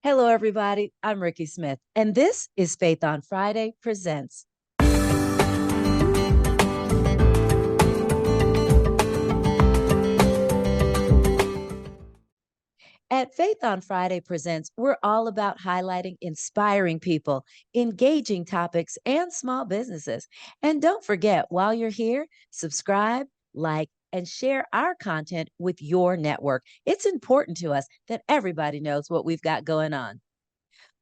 Hello, everybody. I'm Ricky Smith, and this is Faith on Friday Presents. At Faith on Friday Presents, we're all about highlighting inspiring people, engaging topics, and small businesses. And don't forget, while you're here, subscribe, like, and share our content with your network. It's important to us that everybody knows what we've got going on.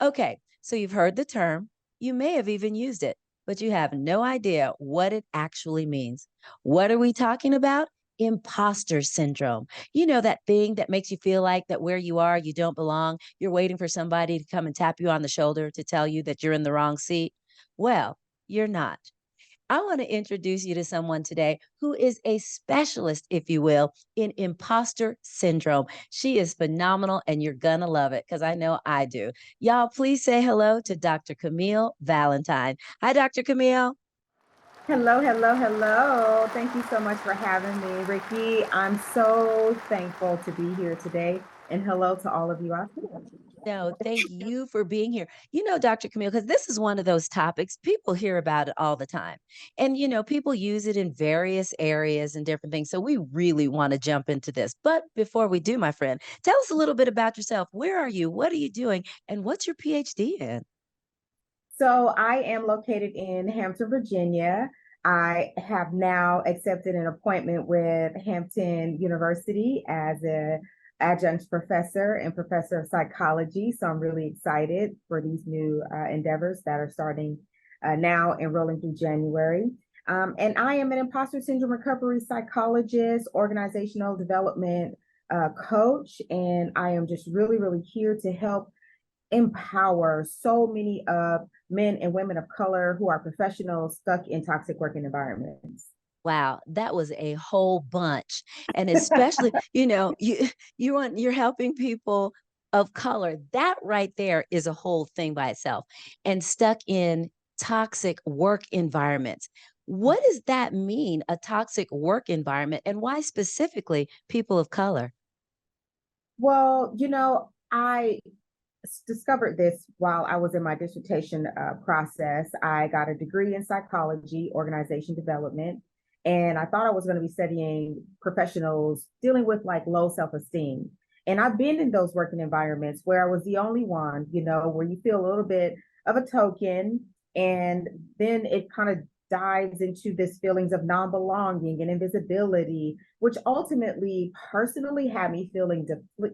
Okay, so you've heard the term, you may have even used it, but you have no idea what it actually means. What are we talking about? Imposter syndrome. You know, that thing that makes you feel like that where you are, you don't belong. You're waiting for somebody to come and tap you on the shoulder to tell you that you're in the wrong seat. Well, you're not. I want to introduce you to someone today who is a specialist, if you will, in imposter syndrome. She is phenomenal, and you're going to love it because I know I do. Y'all, please say hello to Dr. Camille Valentine. Hi, Dr. Camille. Hello, hello, hello. Thank you so much for having me, Ricky. I'm so thankful to be here today. And hello to all of you out there. No, thank you for being here. You know, Dr. Camille, because this is one of those topics people hear about it all the time. And, people use it in various areas and different things. So we really want to jump into this. But before we do, my friend, tell us a little bit about yourself. Where are you? What are you doing? And what's your PhD in? So I am located in Hampton, Virginia. I have now accepted an appointment with Hampton University as a adjunct professor and professor of psychology. So I'm really excited for these new endeavors that are starting now, enrolling through January. And I am an imposter syndrome recovery psychologist, organizational development coach, and I am just really, really here to help empower so many of men and women of color who are professionals stuck in toxic working environments. Wow, that was a whole bunch. And especially, you're helping people of color. That right there is a whole thing by itself. And stuck in toxic work environments. What does that mean, a toxic work environment, and why specifically people of color? Well, I discovered this while I was in my dissertation process. I got a degree in psychology, organization development, and I thought I was going to be studying professionals dealing with like low self-esteem. And I've been in those working environments where I was the only one, where you feel a little bit of a token, and then it kind of dives into this feelings of non-belonging and invisibility, which ultimately personally had me feeling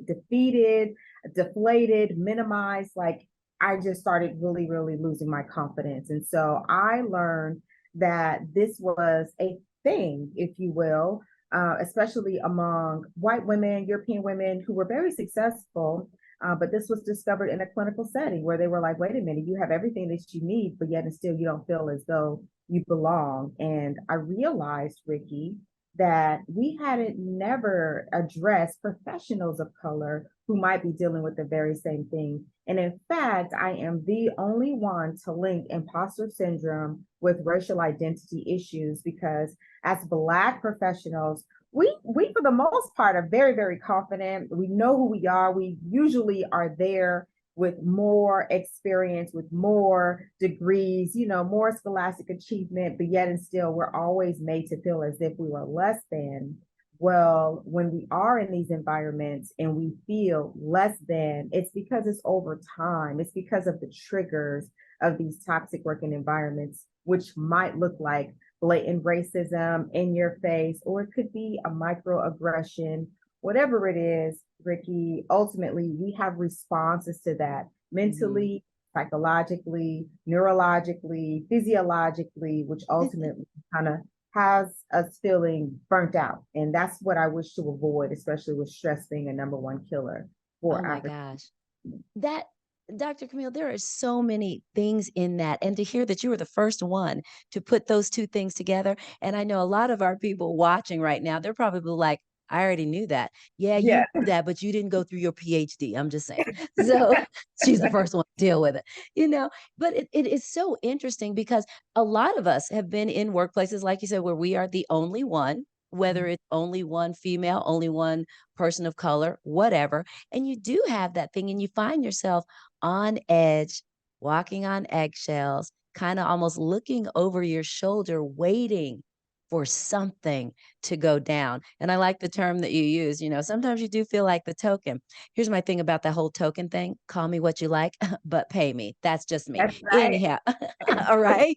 defeated, deflated, minimized. Like I just started really, really losing my confidence. And so I learned that this was a thing, if you will, especially among white women, European women who were very successful. But this was discovered in a clinical setting where they were like, wait a minute, you have everything that you need, but yet and still you don't feel as though you belong. And I realized, Ricky, that we hadn't never addressed professionals of color who might be dealing with the very same thing. And in fact, I am the only one to link imposter syndrome with racial identity issues because as Black professionals, we for the most part are very, very confident. We know who we are. We usually are there with more experience, with more degrees, more scholastic achievement, but yet and still we're always made to feel as if we were less than. Well, when we are in these environments and we feel less than, it's because it's over time. It's because of the triggers of these toxic working environments, which might look like blatant racism in your face, or it could be a microaggression, whatever it is, Ricky. Ultimately, we have responses to that mentally, psychologically, neurologically, physiologically, which ultimately kind of has us feeling burnt out. And that's what I wish to avoid, especially with stress being a number one killer Oh for my Africa. gosh. That Dr. Camille, there are so many things in that. And to hear that you were the first one to put those two things together. And I know a lot of our people watching right now, they're probably like, I already knew that. Yeah, you Yeah. knew that, but you didn't go through your PhD. I'm just saying. So she's the first one to deal with it, But it is so interesting because a lot of us have been in workplaces, like you said, where we are the only one. whether it's only one female, only one person of color, whatever. And you do have that thing, and you find yourself on edge, walking on eggshells, kind of almost looking over your shoulder, waiting for something to go down. And I like the term that you use, sometimes you do feel like the token. Here's my thing about that whole token thing. Call me what you like, but pay me. That's just me. That's right. Anyhow, all right.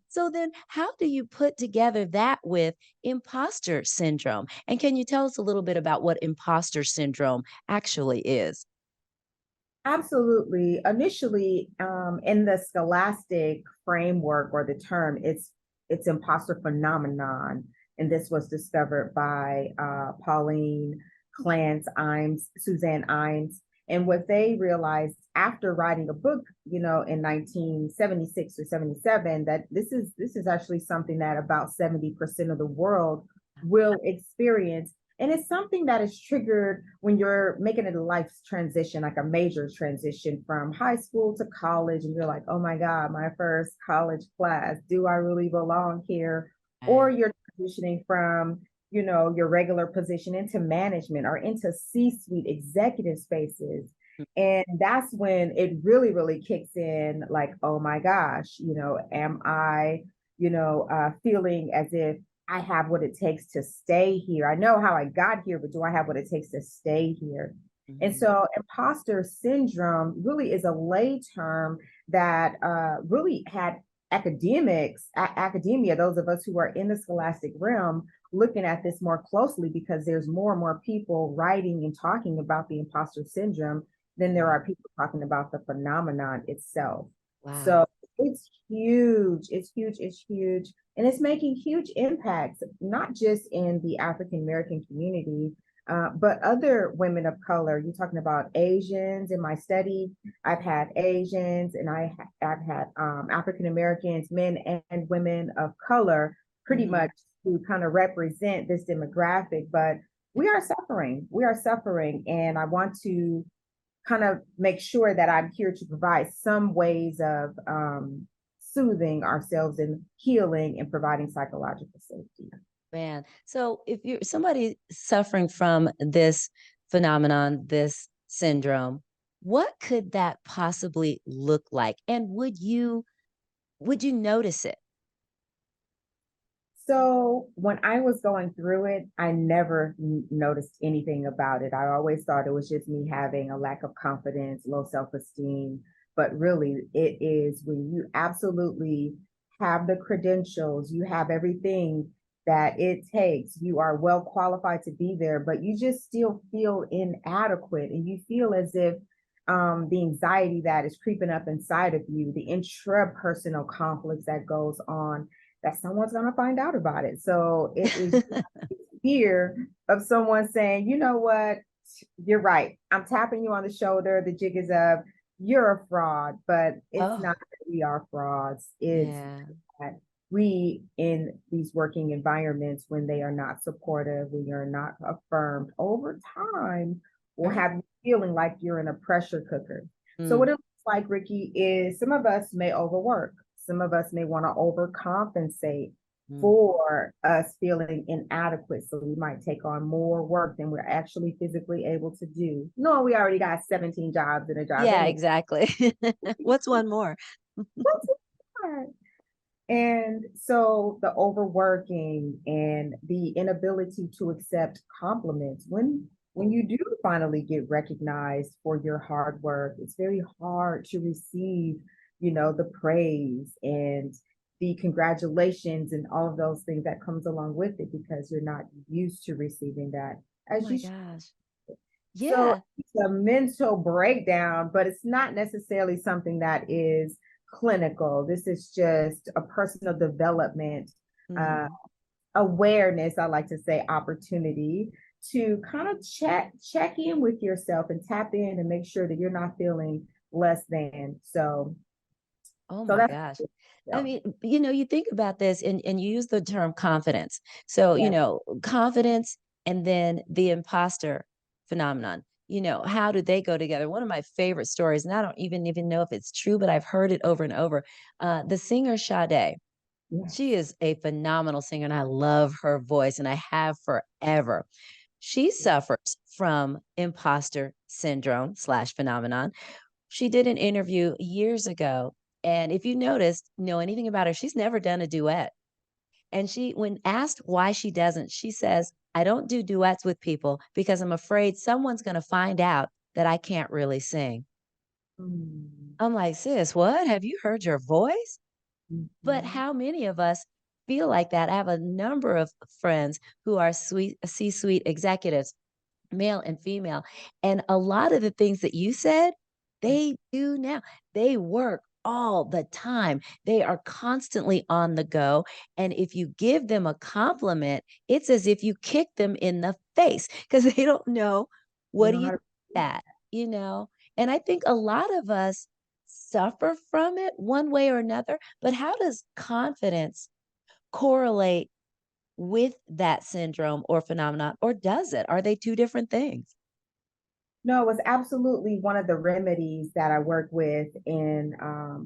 So then how do you put together that with imposter syndrome? And can you tell us a little bit about what imposter syndrome actually is? Absolutely. Initially, in the scholastic framework or the term, it's imposter phenomenon, and this was discovered by Pauline Clance Imes, Suzanne Imes, and what they realized after writing a book, in 1976 or 77, that this is actually something that about 70% of the world will experience, and it's something that is triggered when you're making a life transition, like a major transition from high school to college. And you're like, oh my God, my first college class. Do I really belong here? Or Right. you're transitioning from, your regular position into management or into C-suite executive spaces. And that's when it really, really kicks in like, oh my gosh, am I, feeling as if I have what it takes to stay here. I know how I got here, but do I have what it takes to stay here? And Mhm. so imposter syndrome really is a lay term that really had academia, those of us who are in the scholastic realm, looking at this more closely because there's more and more people writing and talking about the imposter syndrome than there Right. are people talking about the phenomenon itself. Wow. So it's huge. It's huge. It's huge. And it's making huge impacts, not just in the African American community, but other women of color. You're talking about Asians in my study. I've had Asians, and I've had African Americans, men and women of color, pretty Mhm. much to kind of represent this demographic. But we are suffering. We are suffering, and I want to kind of make sure that I'm here to provide some ways of soothing ourselves and healing and providing psychological safety. Man. So if you're somebody suffering from this phenomenon, this syndrome, what could that possibly look like? And would you notice it? So when I was going through it, I never noticed anything about it. I always thought it was just me having a lack of confidence, low self-esteem. But really, it is when you absolutely have the credentials, you have everything that it takes, you are well qualified to be there, but you just still feel inadequate, and you feel as if the anxiety that is creeping up inside of you, the intrapersonal conflicts that goes on, that someone's going to find out about it. So it is fear of someone saying, you know what, you're right. I'm tapping you on the shoulder. The jig is up. You're a fraud, but it's Oh, not that we are frauds. It's yeah. that we, in these working environments, when they are not supportive, when you're not affirmed over time, will Sure. have you feeling like you're in a pressure cooker. So what Mm, it looks like, Ricky, is some of us may overwork. Some of us may want to overcompensate mm. for us feeling inadequate. So we might take on more work than we're actually physically able to do. No, we already got 17 jobs in a job Yeah, anyway. exactly. What's one more? What's that? And so the overworking and the inability to accept compliments, when Oh, you do finally get recognized for your hard work, it's very hard to receive, the praise and the congratulations and all of those things that comes along with it, because you're not used to receiving that oh as my you. gosh. So Yeah. it's a mental breakdown, but it's not necessarily something that is clinical. This is just a personal development, uh, Mhm. awareness, I like to say, opportunity to kind of check in with yourself and tap in and make sure that you're not feeling less than. Oh So my that's gosh. I yeah, mean, you think about this, and you use the term confidence. So, yeah. confidence and then the imposter phenomenon. How do they go together? One of my favorite stories, and I don't even know if it's true, but I've heard it over and over. The singer Sade, She Yes. is a phenomenal singer, and I love her voice, and I have forever. She suffers from imposter syndrome slash phenomenon. She did an interview years ago, and if you noticed, know anything about her, she's never done a duet. And she, when asked why she doesn't, she says, "I don't do duets with people because I'm afraid someone's going to find out that I can't really sing." Mm. I'm like, "Sis, what? Have you heard your voice?" But Mhm. how many of us feel like that? I have a number of friends who are C-suite executives, male and female. And a lot of the things that you said, they do now. They work all the time. They are constantly on the go. And if you give them a compliment, it's as if you kick them in the face because they don't know Don't what do know you how do to with that, you know? And I think a lot of us suffer from it one way or another. But how does confidence correlate with that syndrome or phenomenon, or does it? Are they two different things? No, it was absolutely one of the remedies that I work with in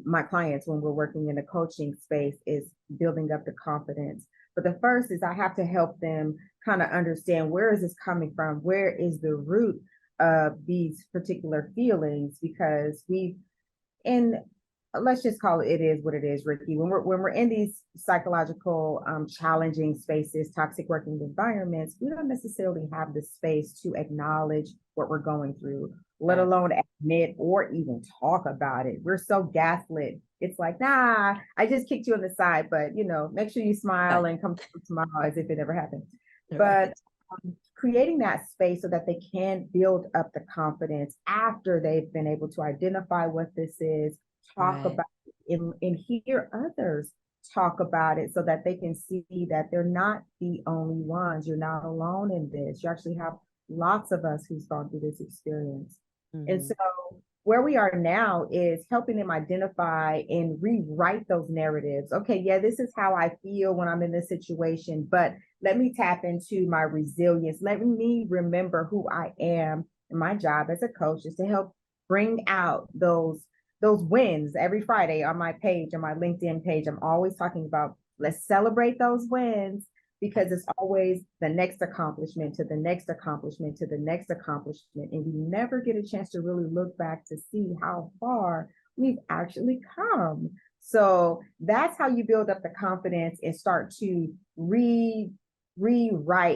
my clients when we're working in the coaching space is building up the confidence. But the first is I have to help them kind of understand where is this coming from? Where is the root of these particular feelings? Because we've and let's just call it is what it is, Ricky. When we're in these psychological challenging spaces, toxic working environments, we don't necessarily have the space to acknowledge what we're going through, let Right, alone admit or even talk about it. We're so gaslit. It's like, nah, I just kicked you on the side, but make sure you smile right, and come tomorrow as if it never happened. But right, creating that space so that they can build up the confidence after they've been able to identify what this is, talk right. about it, and hear others talk about it so that they can see that they're not the only ones. You're not alone in this. You actually have lots of us who's gone through this experience. And so Mhm. where we are now is helping them identify and rewrite those narratives. Okay, yeah, this is how I feel when I'm in this situation, but let me tap into my resilience. Let me remember who I am. And my job as a coach is to help bring out those wins every Friday on my page, on my LinkedIn page. I'm always talking about let's celebrate those wins because it's always the next accomplishment to the next accomplishment to the next accomplishment. And we never get a chance to really look back to see how far we've actually come. So that's how you build up the confidence and start to rewrite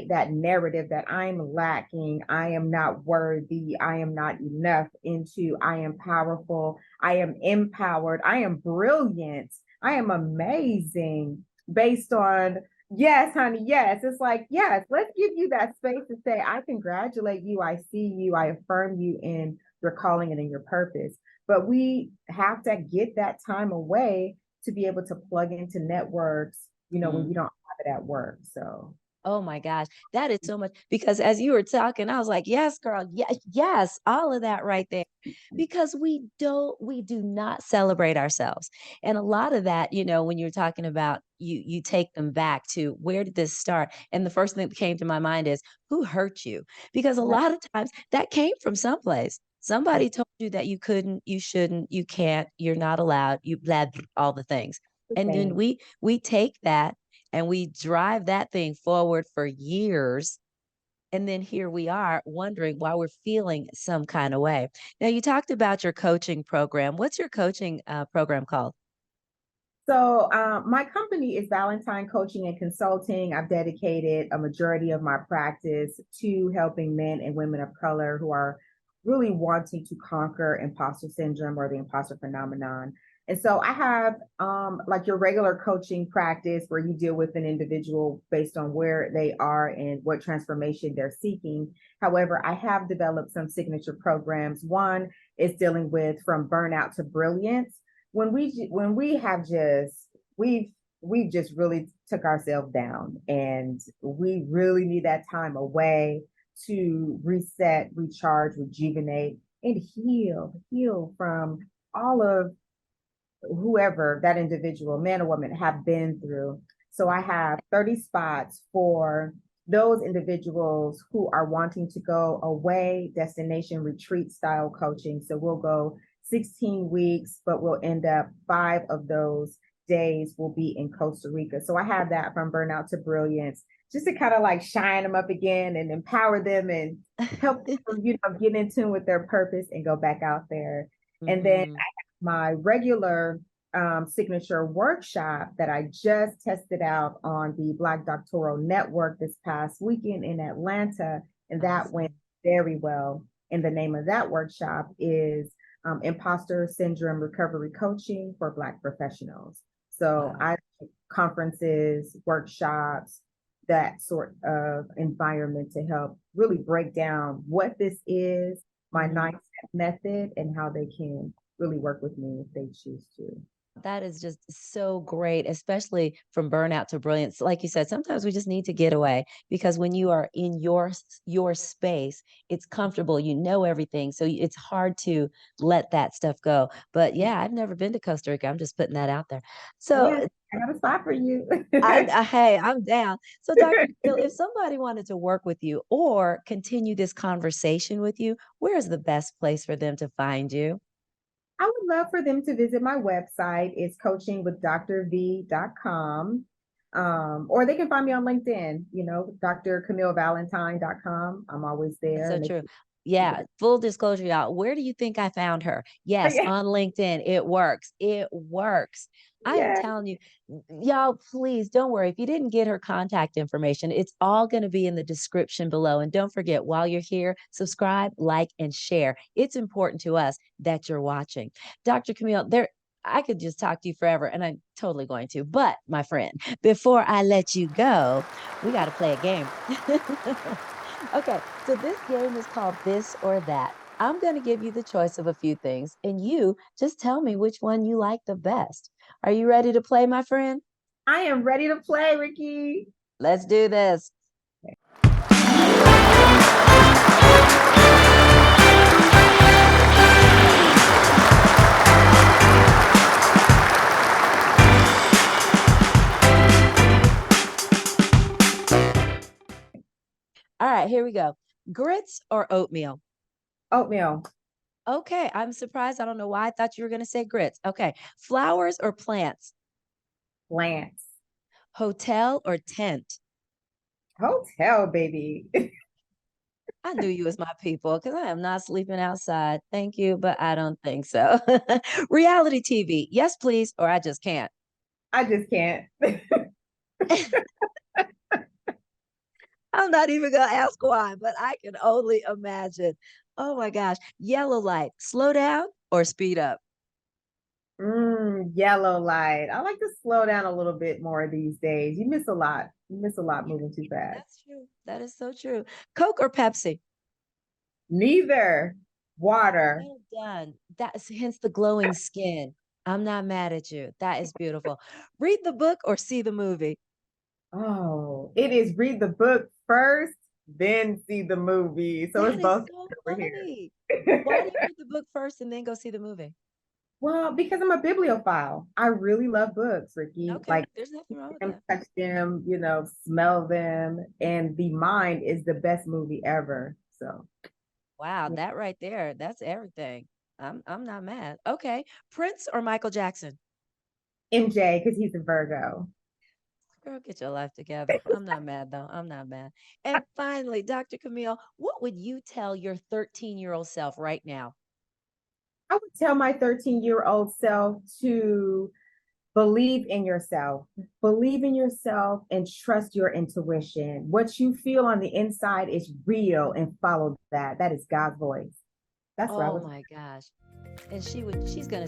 that narrative that I'm lacking, I am not worthy, I am not enough, into I am powerful, I am empowered, I am brilliant, I am amazing, based on yes, honey, yes. It's like, yes, let's give you that space to say, I congratulate you, I see you, I affirm you in your calling and in your purpose. But we have to get that time away to be able to plug into networks, when Mhm. you don't have it at work. So Oh my gosh, that is so much because as you were talking, I was like, "Yes, girl. Yes, yes, all of that right there." Because we do not celebrate ourselves. And a lot of that, when you're talking about you take them back to where did this start? And the first thing that came to my mind is who hurt you? Because a lot of times that came from someplace. Somebody told you that you couldn't, you shouldn't, you can't, you're not allowed, you blah, blah, all the things. And then thing. we take that and we drive that thing forward for years. And then here we are wondering why we're feeling some kind of way. Now, you talked about your coaching program. What's your coaching program called? So my company is Valentine Coaching and Consulting. I've dedicated a majority of my practice to helping men and women of color who are really wanting to conquer imposter syndrome or the imposter phenomenon. And so I have like your regular coaching practice where you deal with an individual based on where they are and what transformation they're seeking. However, I have developed some signature programs. One is dealing with from burnout to brilliance when we have just we've just really took ourselves down and we really need that time away to reset, recharge, rejuvenate, and heal from all of whoever that individual, man or woman, have been through. So I have 30 spots for those individuals who are wanting to go away, destination retreat style coaching. So we'll go 16 weeks, but we'll end up 5 of those days will be in Costa Rica. So I have that from burnout to brilliance, just to kind of like shine them up again and empower them and help them, get in tune with their purpose and go back out there. And then I Mhm. have my regular signature workshop that I just tested out on the Black Doctoral Network this past weekend in Atlanta, and that went Awesome. very well. And the name of that workshop is Imposter Syndrome Recovery Coaching for Black Professionals. So Wow. I conferences, workshops, that sort of environment to help really break down what this is, my Mhm. 9-step method, and how they can really work with me if they choose to. That is just so great, especially from burnout to brilliance. Like you said, sometimes we just need to get away because when you are in your space, it's comfortable. You know everything, so it's hard to let that stuff go. But yeah, I've never been to Costa Rica. I'm just putting that out there. So Yes, I got a spot for you. hey, I'm down. So, Dr. Phil, if somebody wanted to work with you or continue this conversation with you, where is the best place for them to find you? I would love for them to visit my website. It's coachingwithdrv.com. Or they can find me on LinkedIn, drcamillevalentine.com. I'm always That's there so and they true. can see Yeah, what full disclosure, y'all. Where do you think I found her? Yes, yeah, on LinkedIn. It works. It works. I am yeah. telling you, y'all, please don't worry. If you didn't get her contact information, it's all going to be in the description below. And don't forget, while you're here, subscribe, like, and share. It's important to us that you're watching. Dr. Camille, I could just talk to you forever, and I'm totally going to. But my friend, before I let you go, we got to play a game. Okay, so this game is called This or That. I'm going to give you the choice of a few things, and you just tell me which one you like the best. Are you ready to play, my friend? I am ready to play, Ricky. Let's do this. All right, here we go. Grits or oatmeal? Oatmeal, Okay, I'm surprised. I don't know why I thought you were going to say grits. Okay, flowers or plants? plants, Hotel or tent? hotel, baby. I knew you was my people because I am not sleeping outside. Thank you, but I don't think so. Reality TV, yes, please, or I just can't. I just can't. I'm not even gonna ask why, but I can only imagine. Oh my gosh. Yellow light, slow down or speed up? Yellow light. I like to slow down a little bit more these days. You miss a lot. You miss a lot Yeah, moving too fast. that's true. That is so true. Coke or Pepsi? Neither. Water. Well done. That's hence the glowing skin. I'm not mad at you. That is beautiful. Read the book or see the movie? Oh, it is read the book first, then see the movie. So it's That is both so over funny. Why do here. you read the book first and then go see the movie? Well, because I'm a bibliophile. I really love books, Ricky. Okay, Like there's nothing wrong with them, that. touch them, smell them. And The Mind is the best movie ever. So Wow, yeah. that right there, that's everything. I'm not mad. Okay, Prince or Michael Jackson? MJ, because he's a Virgo. Girl, get your life together. I'm not mad though. I'm not mad. And finally, Dr. Camille, what would you tell your 13-year-old self right now? I would tell my 13-year-old self to believe in yourself and trust your intuition. What you feel on the inside is real and follow that. That is God's voice. That's what I Oh would. my gosh. And she's gonna turn